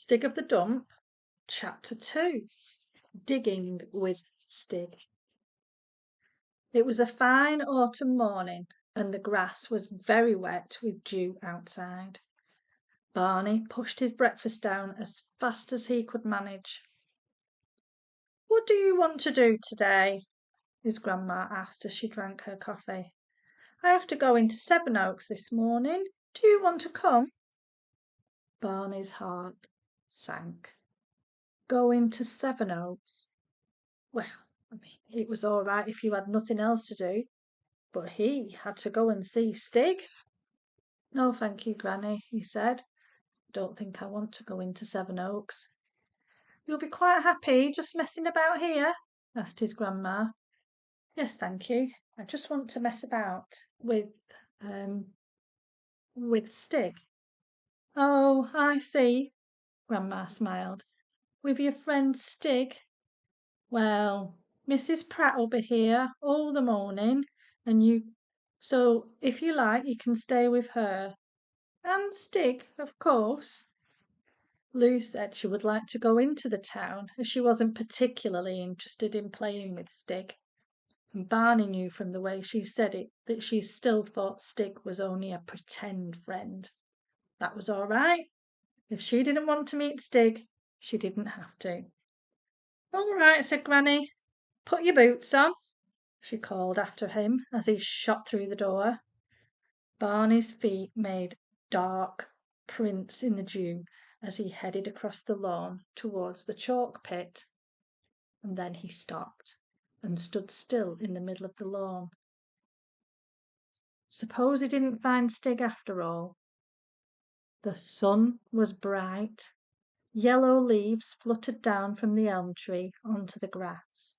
Stig of the Dump, Chapter 2 Digging with Stig. It was a fine autumn morning, and the grass was very wet with dew outside. Barney pushed his breakfast down as fast as he could manage. "What do you want to do today?" his grandma asked as she drank her coffee. "I have to go into Sevenoaks this morning. Do you want to come?" Barney's heart sank. Go into Sevenoaks? Well, it was all right if you had nothing else to do, but he had to go and see Stig. "No, thank you, Granny," he said. "Don't think I want to go into Sevenoaks." "You'll be quite happy just messing about here?" asked his grandma. "Yes, thank you. I just want to mess about with Stig." "Oh, I see." Grandma smiled. "With your friend Stig? Well, Mrs. Pratt'll be here all the morning, so if you like you can stay with her. And Stig, of course." Lou said she would like to go into the town, as she wasn't particularly interested in playing with Stig. And Barney knew from the way she said it that she still thought Stig was only a pretend friend. That was all right. If she didn't want to meet Stig, she didn't have to. "All right," said Granny. "Put your boots on," she called after him as he shot through the door. Barney's feet made dark prints in the dew as he headed across the lawn towards the chalk pit. And then he stopped and stood still in the middle of the lawn. Suppose he didn't find Stig after all? The sun was bright. Yellow leaves fluttered down from the elm tree onto the grass.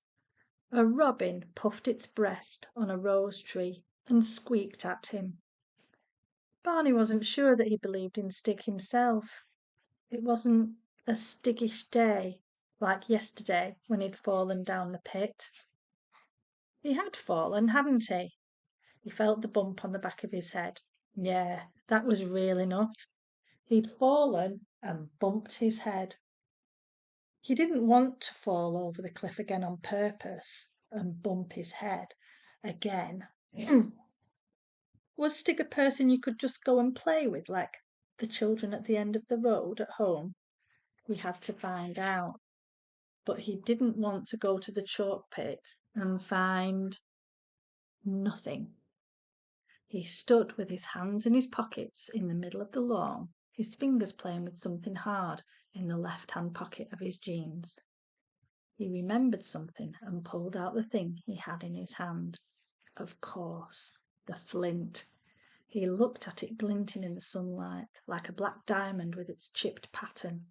A robin puffed its breast on a rose tree and squeaked at him. Barney wasn't sure that he believed in Stig himself. It wasn't a Stiggish day like yesterday when he'd fallen down the pit. He had fallen, hadn't he? He felt the bump on the back of his head. Yeah, that was real enough. He'd fallen and bumped his head. He didn't want to fall over the cliff again on purpose and bump his head again. Was Stig a person you could just go and play with, like the children at the end of the road at home? We had to find out. But he didn't want to go to the chalk pit and find nothing. He stood with his hands in his pockets in the middle of the lawn, his fingers playing with something hard in the left-hand pocket of his jeans. He remembered something and pulled out the thing he had in his hand. Of course, the flint. He looked at it glinting in the sunlight, like a black diamond with its chipped pattern.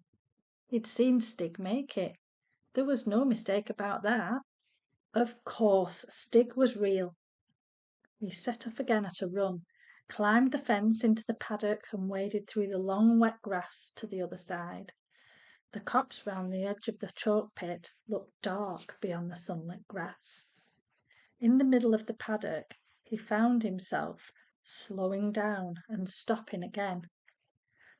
He'd seen Stig make it. There was no mistake about that. Of course, Stig was real. He set off again at a run, climbed the fence into the paddock and waded through the long wet grass to the other side. The copse round the edge of the chalk pit looked dark beyond the sunlit grass. In the middle of the paddock he found himself slowing down and stopping again.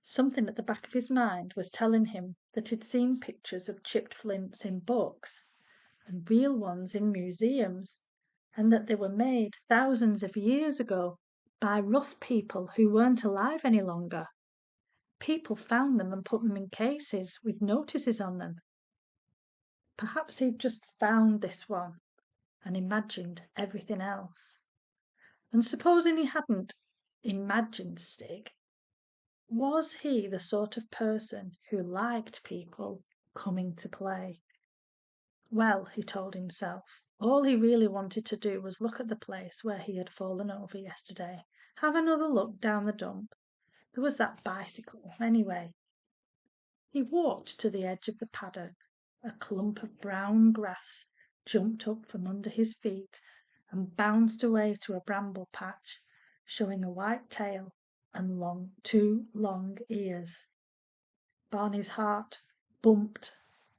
Something at the back of his mind was telling him that he'd seen pictures of chipped flints in books and real ones in museums, and that they were made thousands of years ago by rough people who weren't alive any longer. People found them and put them in cases with notices on them. Perhaps he'd just found this one and imagined everything else. And supposing he hadn't imagined Stig, was he the sort of person who liked people coming to play? Well, he told himself, all he really wanted to do was look at the place where he had fallen over yesterday, have another look down the dump. There was that bicycle, anyway. He walked to the edge of the paddock. A clump of brown grass jumped up from under his feet and bounced away to a bramble patch, showing a white tail and two long ears. Barney's heart bumped,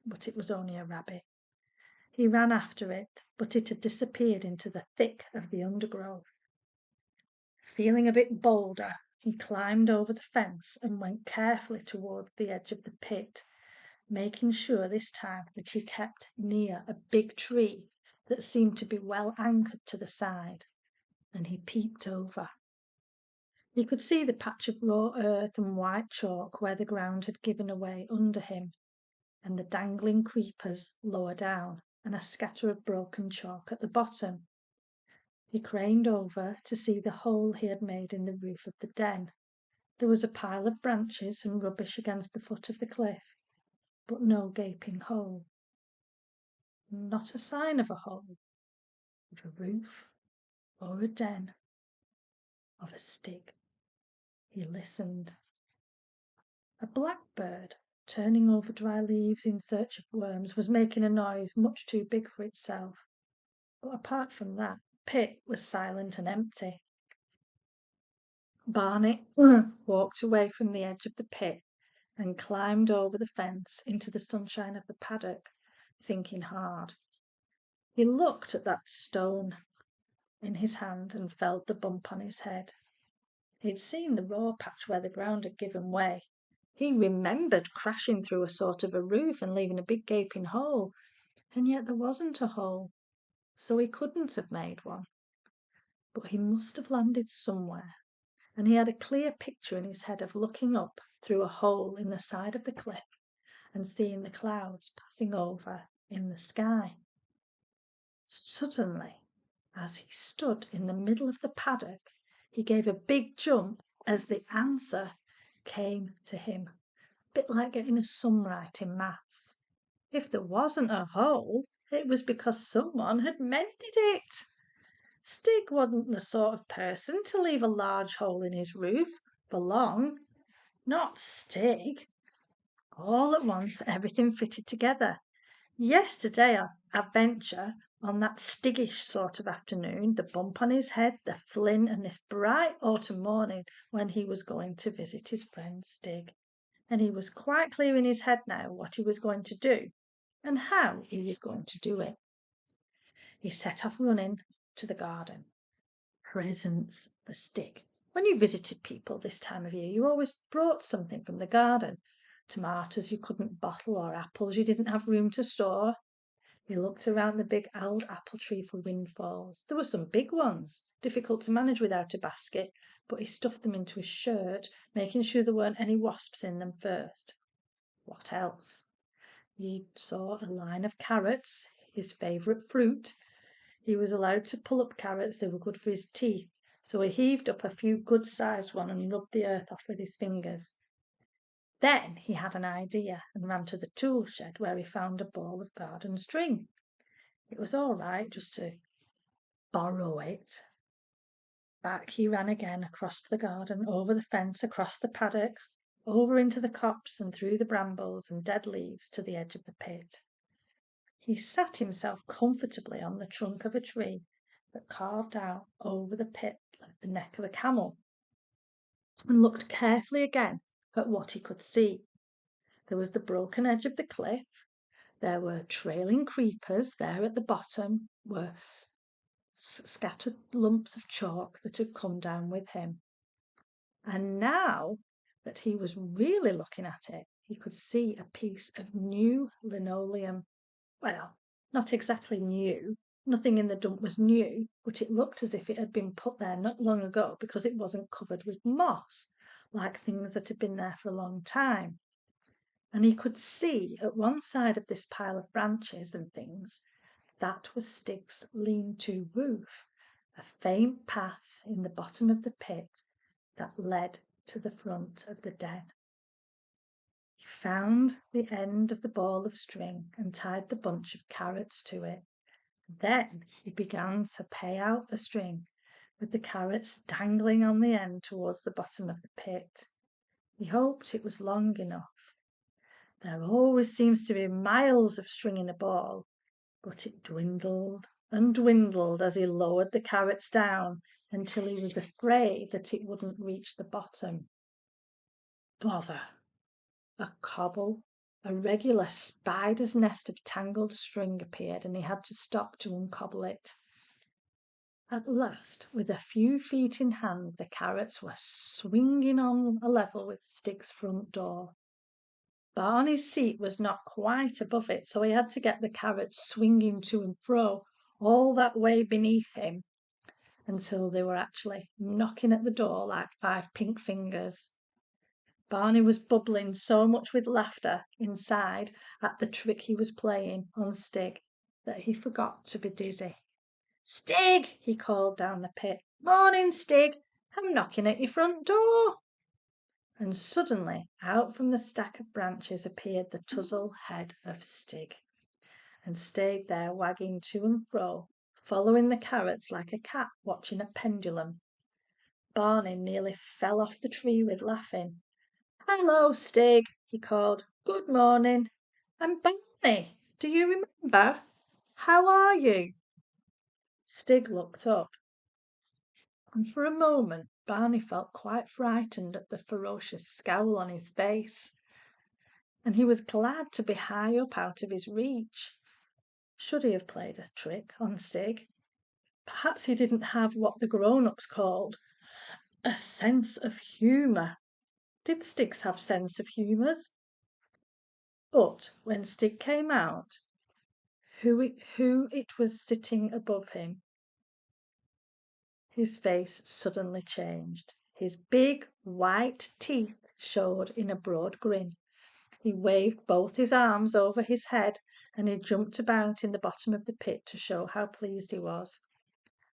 but it was only a rabbit. He ran after it, but it had disappeared into the thick of the undergrowth. Feeling a bit bolder, He climbed over the fence and went carefully towards the edge of the pit, making sure this time that he kept near a big tree that seemed to be well anchored to the side, and he peeped over. He could see the patch of raw earth and white chalk where the ground had given away under him, and the dangling creepers lower down, and a scatter of broken chalk at the bottom. He craned over to see the hole he had made in the roof of the den. There was a pile of branches and rubbish against the foot of the cliff, but no gaping hole. Not a sign of a hole, of a roof, or a den, of a Stig. He listened. A blackbird, turning over dry leaves in search of worms, was making a noise much too big for itself. But apart from that, the pit was silent and empty. Barney walked away from the edge of the pit and climbed over the fence into the sunshine of the paddock, thinking hard. He looked at that stone in his hand and felt the bump on his head. He'd seen the raw patch where the ground had given way. He remembered crashing through a sort of a roof and leaving a big gaping hole, and yet there wasn't a hole, so he couldn't have made one. But he must have landed somewhere, and he had a clear picture in his head of looking up through a hole in the side of the cliff and seeing the clouds passing over in the sky. Suddenly, as he stood in the middle of the paddock, he gave a big jump as the answer came to him, a bit like getting a sum right in maths. If there wasn't a hole, it was because someone had mended it. Stig wasn't the sort of person to leave a large hole in his roof for long. Not Stig. All at once, everything fitted together. Yesterday's adventure, on that Stiggish sort of afternoon, the bump on his head, the flint, and this bright autumn morning when he was going to visit his friend Stig. And he was quite clear in his head now what he was going to do and how he was going to do it. He set off running to the garden. Presents for Stig. When you visited people this time of year, you always brought something from the garden. Tomatoes you couldn't bottle, or apples you didn't have room to store. He looked around the big old apple tree for windfalls. There were some big ones, difficult to manage without a basket, but he stuffed them into his shirt, making sure there weren't any wasps in them first. What else? He saw a line of carrots, his favourite fruit. He was allowed to pull up carrots, they were good for his teeth, so he heaved up a few good-sized ones and rubbed the earth off with his fingers. Then he had an idea and ran to the tool shed where he found a ball of garden string. It was all right just to borrow it. Back he ran again across the garden, over the fence, across the paddock, over into the copse and through the brambles and dead leaves to the edge of the pit. He sat himself comfortably on the trunk of a tree that carved out over the pit like the neck of a camel, and looked carefully again at what he could see. There was the broken edge of the cliff. There were trailing creepers. There at the bottom were scattered lumps of chalk that had come down with him. And now that he was really looking at it, he could see a piece of new linoleum. Well, not exactly new. Nothing in the dump was new, but it looked as if it had been put there not long ago because it wasn't covered with moss, like things that had been there for a long time. And he could see at one side of this pile of branches and things, that was Stig's lean-to roof, a faint path in the bottom of the pit that led to the front of the den. He found the end of the ball of string and tied the bunch of carrots to it. Then he began to pay out the string, with the carrots dangling on the end towards the bottom of the pit. He hoped it was long enough. There always seems to be miles of string in a ball, but it dwindled and dwindled as he lowered the carrots down until he was afraid that it wouldn't reach the bottom. Bother! A cobble, a regular spider's nest of tangled string appeared, and he had to stop to uncobble it. At last, with a few feet in hand, the carrots were swinging on a level with Stig's front door. Barney's seat was not quite above it, so he had to get the carrots swinging to and fro all that way beneath him until they were actually knocking at the door like 5 pink fingers. Barney was bubbling so much with laughter inside at the trick he was playing on Stig that he forgot to be dizzy. "Stig!" he called down the pit. "Morning, Stig! I'm knocking at your front door." And suddenly out from the stack of branches appeared the touzle head of Stig, and stayed there wagging to and fro, following the carrots like a cat watching a pendulum. Barney nearly fell off the tree with laughing. "Hello, Stig," he called. "Good morning. I'm Barney. Do you remember? How are you?" Stig looked up, and for a moment Barney felt quite frightened at the ferocious scowl on his face, and he was glad to be high up out of his reach. Should he have played a trick on Stig? Perhaps he didn't have what the grown-ups called a sense of humour. Did Stigs have sense of humours? But when Stig came out, who it was sitting above him, his face suddenly changed. His big white teeth showed in a broad grin. He waved both his arms over his head, and he jumped about in the bottom of the pit to show how pleased he was.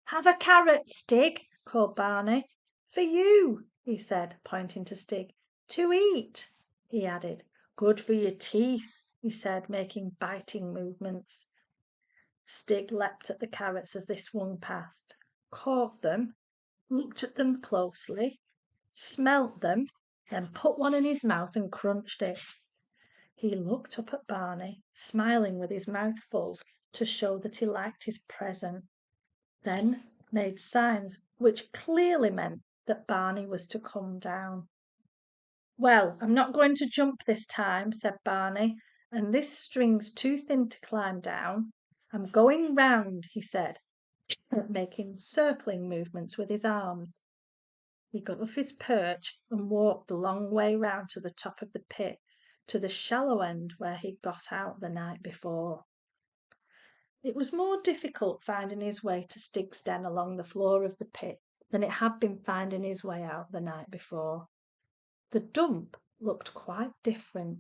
"Have a carrot, Stig," called Barney. "For you," he said, pointing to Stig. "To eat," he added. "Good for your teeth," he said, making biting movements. Stig leapt at the carrots as they swung past, caught them, looked at them closely, smelt them, then put one in his mouth and crunched it. He looked up at Barney, smiling with his mouth full to show that he liked his present, then made signs which clearly meant that Barney was to come down. "Well, I'm not going to jump this time," said Barney, "and this string's too thin to climb down. I'm going round," he said, making circling movements with his arms. He got off his perch and walked the long way round to the top of the pit, to the shallow end where he'd got out the night before. It was more difficult finding his way to Stig's den along the floor of the pit than it had been finding his way out the night before. The dump looked quite different,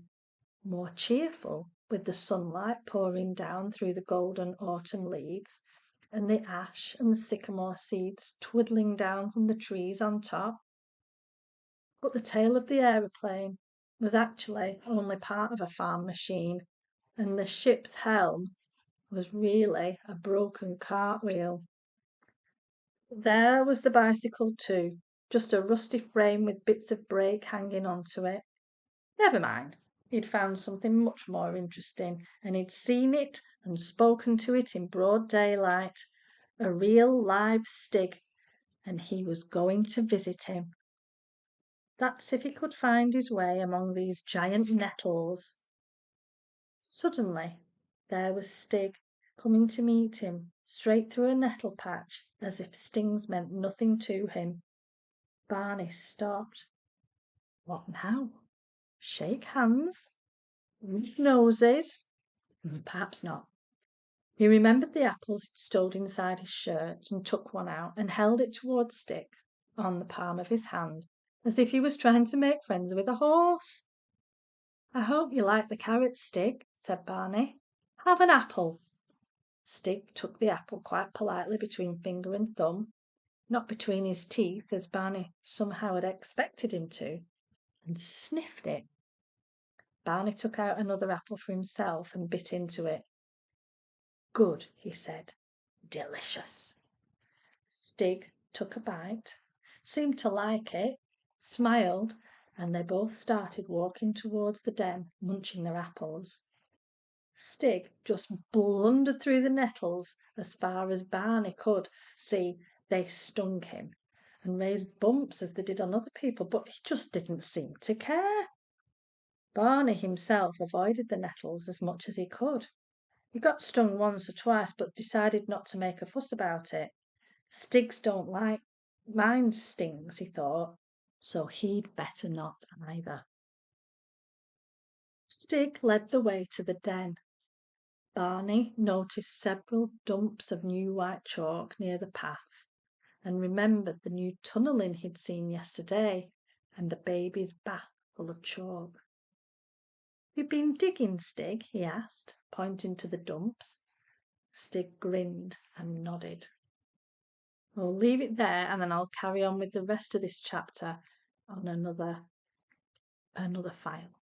more cheerful, with the sunlight pouring down through the golden autumn leaves, and the ash and sycamore seeds twiddling down from the trees on top. But the tail of the aeroplane was actually only part of a farm machine, and the ship's helm was really a broken cartwheel. There was the bicycle too, just a rusty frame with bits of brake hanging onto it. Never mind, he'd found something much more interesting, and he'd seen it and spoken to it in broad daylight. A real live Stig, and he was going to visit him. That's if he could find his way among these giant nettles. Suddenly there was Stig, coming to meet him, straight through a nettle patch, as if stings meant nothing to him. Barney stopped. What now? Shake hands? Rub noses? Perhaps not. He remembered the apples he'd stowed inside his shirt, and took one out and held it towards Stig on the palm of his hand, as if he was trying to make friends with a horse. "I hope you like the carrots, Stig," said Barney. "Have an apple." Stig took the apple quite politely between finger and thumb, not between his teeth as Barney somehow had expected him to, and sniffed it. Barney took out another apple for himself and bit into it. "Good," he said. "Delicious." Stig took a bite, seemed to like it, smiled, and they both started walking towards the den, munching their apples. Stig just blundered through the nettles as far as Barney could see. They stung him and raised bumps as they did on other people, but he just didn't seem to care. Barney himself avoided the nettles as much as he could. He got stung once or twice, but decided not to make a fuss about it. Stigs don't like mind stings, he thought, so he'd better not either. Stig led the way to the den. Barney noticed several dumps of new white chalk near the path, and remembered the new tunnelling he'd seen yesterday, and the baby's bath full of chalk. "You been digging, Stig?" he asked, pointing to the dumps. Stig grinned and nodded. We'll leave it there, and then I'll carry on with the rest of this chapter on another file.